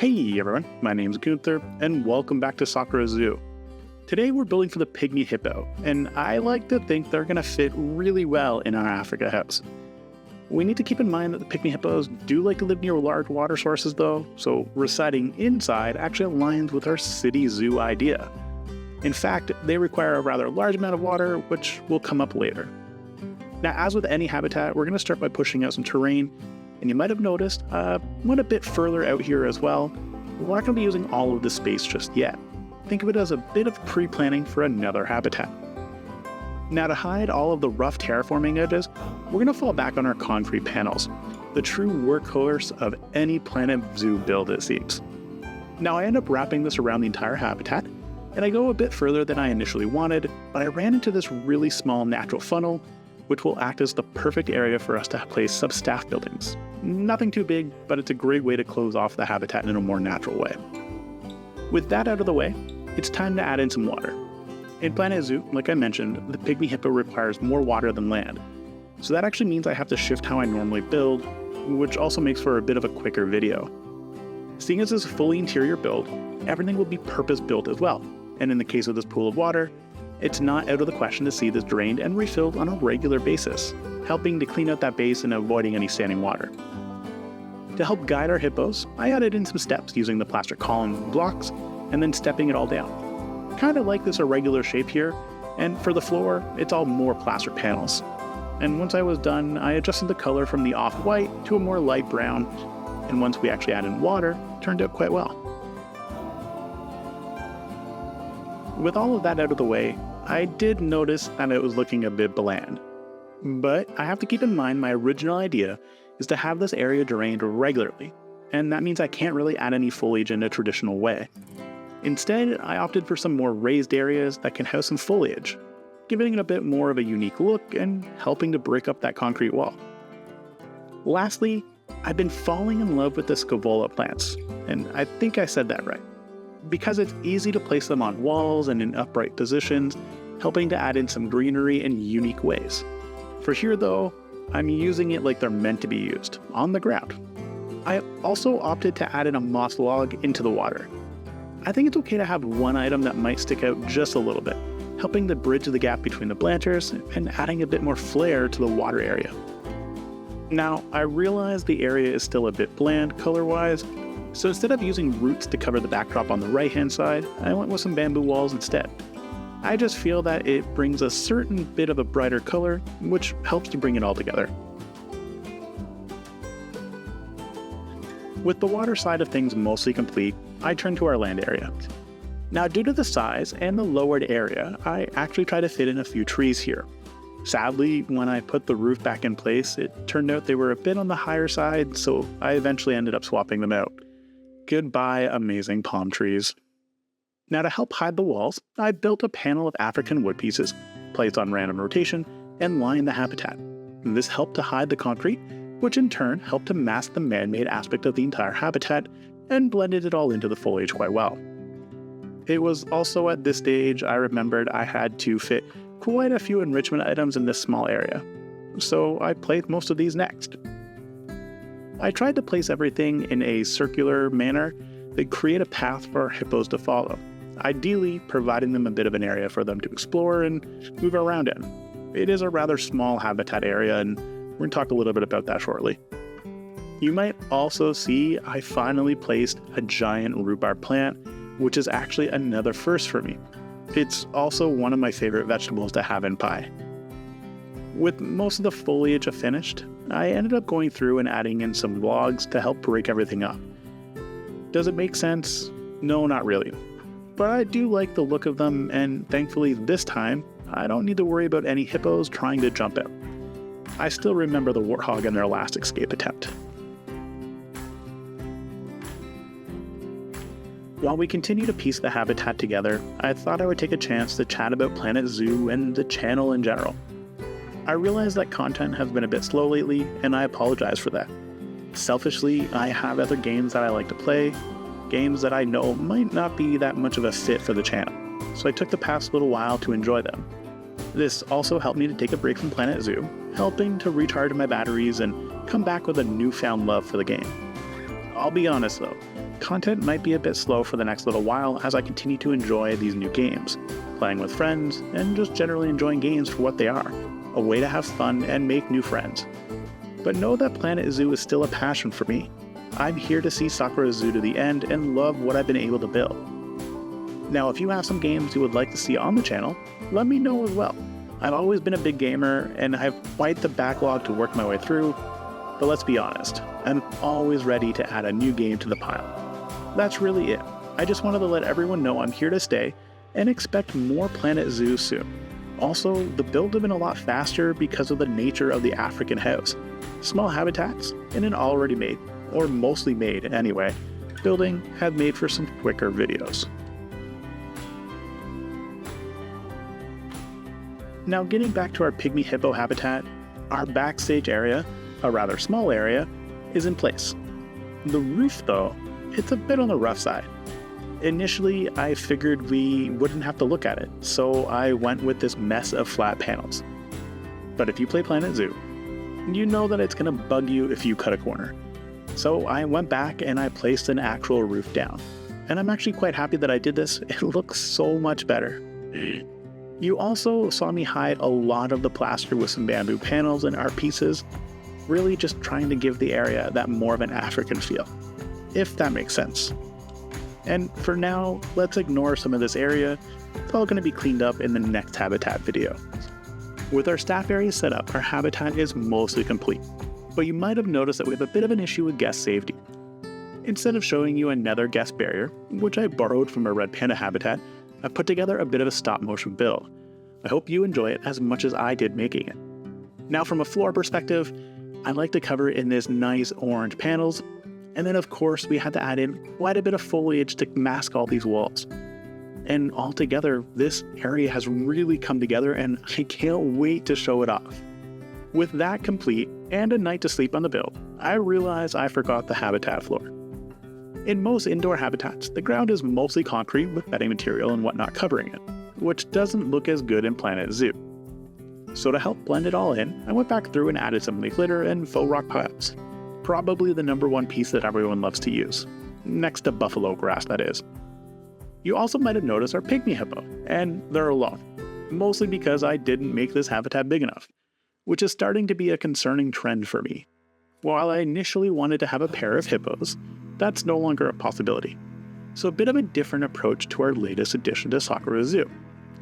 Hey everyone, my name's Gunther, and welcome back to Sakura Zoo. Today we're building for the Pygmy Hippo, and I like to think they're going to fit really well in our Africa house. We need to keep in mind that the Pygmy Hippos do like to live near large water sources though, so residing inside actually aligns with our city zoo idea. In fact, they require a rather large amount of water, which will come up later. Now, as with any habitat, we're going to start by pushing out some terrain. And you might have noticed, went a bit further out here as well. We're not going to be using all of this space just yet. Think of it as a bit of pre-planning for another habitat. Now, to hide all of the rough terraforming edges, we're going to fall back on our concrete panels, the true workhorse of any Planet Zoo build, it seems. Now, I end up wrapping this around the entire habitat, and I go a bit further than I initially wanted, but I ran into this really small natural funnel, which will act as the perfect area for us to place sub-staff buildings. Nothing too big, but it's a great way to close off the habitat in a more natural way. With that out of the way, it's time to add in some water. In Planet Zoo, like I mentioned, the Pygmy Hippo requires more water than land. So that actually means I have to shift how I normally build, which also makes for a bit of a quicker video. Seeing as this is a fully interior build, everything will be purpose-built as well. And in the case of this pool of water, it's not out of the question to see this drained and refilled on a regular basis, helping to clean out that base and avoiding any standing water. To help guide our hippos, I added in some steps using the plaster column blocks and then stepping it all down. Kind of like this irregular shape here, and for the floor, it's all more plaster panels. And once I was done, I adjusted the color from the off-white to a more light brown, and once we actually added in water, it turned out quite well. With all of that out of the way, I did notice that it was looking a bit bland. But I have to keep in mind my original idea is to have this area drained regularly, and that means I can't really add any foliage in a traditional way. Instead, I opted for some more raised areas that can house some foliage, giving it a bit more of a unique look and helping to break up that concrete wall. Lastly, I've been falling in love with the scavola plants, and I think I said that right, because it's easy to place them on walls and in upright positions, helping to add in some greenery in unique ways. For here though, I'm using it like they're meant to be used, on the ground. I also opted to add in a moss log into the water. I think it's okay to have one item that might stick out just a little bit, helping to bridge the gap between the planters and adding a bit more flair to the water area. Now, I realize the area is still a bit bland color-wise, so instead of using roots to cover the backdrop on the right-hand side, I went with some bamboo walls instead. I just feel that it brings a certain bit of a brighter color, which helps to bring it all together. With the water side of things mostly complete, I turn to our land area. Now, due to the size and the lowered area, I actually try to fit in a few trees here. Sadly, when I put the roof back in place, it turned out they were a bit on the higher side, so I eventually ended up swapping them out. Goodbye, amazing palm trees. Now, to help hide the walls, I built a panel of African wood pieces, placed on random rotation, and lined the habitat. This helped to hide the concrete, which in turn helped to mask the man-made aspect of the entire habitat and blended it all into the foliage quite well. It was also at this stage I remembered I had to fit quite a few enrichment items in this small area, so I placed most of these next. I tried to place everything in a circular manner that create a path for our hippos to follow, ideally providing them a bit of an area for them to explore and move around in. It is a rather small habitat area, and we're going to talk a little bit about that shortly. You might also see I finally placed a giant rhubarb plant, which is actually another first for me. It's also one of my favorite vegetables to have in pie. With most of the foliage finished, I ended up going through and adding in some logs to help break everything up. Does it make sense? No, not really. But I do like the look of them, and thankfully this time, I don't need to worry about any hippos trying to jump out. I still remember the warthog and their last escape attempt. While we continue to piece the habitat together, I thought I would take a chance to chat about Planet Zoo and the channel in general. I realize that content has been a bit slow lately, and I apologize for that. Selfishly, I have other games that I like to play, games that I know might not be that much of a fit for the channel, so I took the past little while to enjoy them. This also helped me to take a break from Planet Zoo, helping to recharge my batteries and come back with a newfound love for the game. I'll be honest though, content might be a bit slow for the next little while as I continue to enjoy these new games, playing with friends, and just generally enjoying games for what they are, a way to have fun and make new friends. But know that Planet Zoo is still a passion for me. I'm here to see Sakura Zoo to the end and love what I've been able to build. Now, if you have some games you would like to see on the channel, let me know as well. I've always been a big gamer and I have quite the backlog to work my way through, but let's be honest, I'm always ready to add a new game to the pile. That's really it. I just wanted to let everyone know I'm here to stay and expect more Planet Zoo soon. Also, the build have been a lot faster because of the nature of the African house. Small habitats in an already made, or mostly made anyway, building have made for some quicker videos. Now getting back to our Pygmy Hippo habitat, our backstage area, a rather small area, is in place. The roof though, it's a bit on the rough side. Initially, I figured we wouldn't have to look at it, so I went with this mess of flat panels. But if you play Planet Zoo, you know that it's gonna bug you if you cut a corner. So I went back and I placed an actual roof down. And I'm actually quite happy that I did this. It looks so much better. You also saw me hide a lot of the plaster with some bamboo panels and art pieces, really just trying to give the area that more of an African feel, if that makes sense. And for now, let's ignore some of this area. It's all going to be cleaned up in the next habitat video. With our staff area set up, our habitat is mostly complete, but you might have noticed that we have a bit of an issue with guest safety. Instead of showing you another guest barrier, which I borrowed from a red panda habitat, I put together a bit of a stop motion build. I hope you enjoy it as much as I did making it. Now from a floor perspective, I like to cover it in this nice orange panels, and then of course we had to add in quite a bit of foliage to mask all these walls. And altogether, this area has really come together and I can't wait to show it off. With that complete and a night to sleep on the build, I realized I forgot the habitat floor. In most indoor habitats, the ground is mostly concrete with bedding material and whatnot covering it, which doesn't look as good in Planet Zoo. So to help blend it all in, I went back through and added some leaf litter and faux rock piles. Probably the #1 piece that everyone loves to use. Next to buffalo grass, that is. You also might have noticed our Pygmy Hippo, and they're alone. Mostly because I didn't make this habitat big enough, which is starting to be a concerning trend for me. While I initially wanted to have a pair of hippos, that's no longer a possibility. So a bit of a different approach to our latest addition to Sakura Zoo.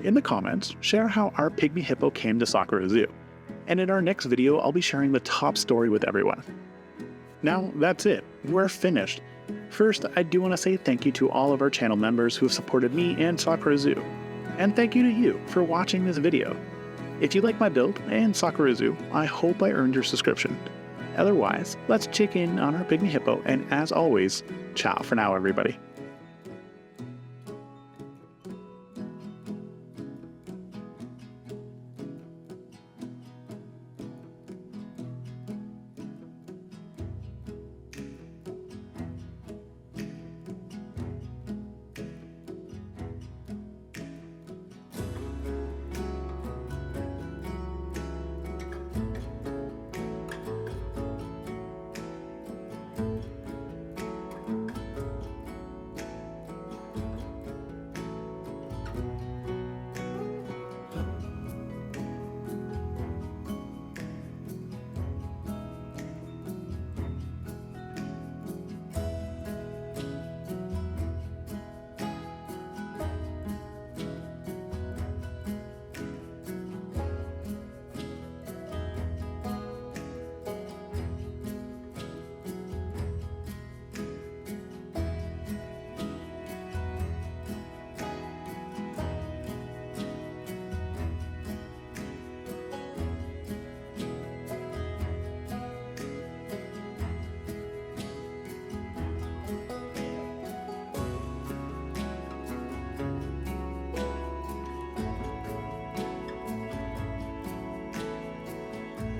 In the comments, share how our Pygmy Hippo came to Sakura Zoo. And in our next video, I'll be sharing the top story with everyone. Now, that's it. We're finished. First, I do want to say thank you to all of our channel members who have supported me and Sakura Zoo. And thank you to you for watching this video. If you like my build and Sakura Zoo, I hope I earned your subscription. Otherwise, let's check in on our Pygmy Hippo, and as always, ciao for now everybody.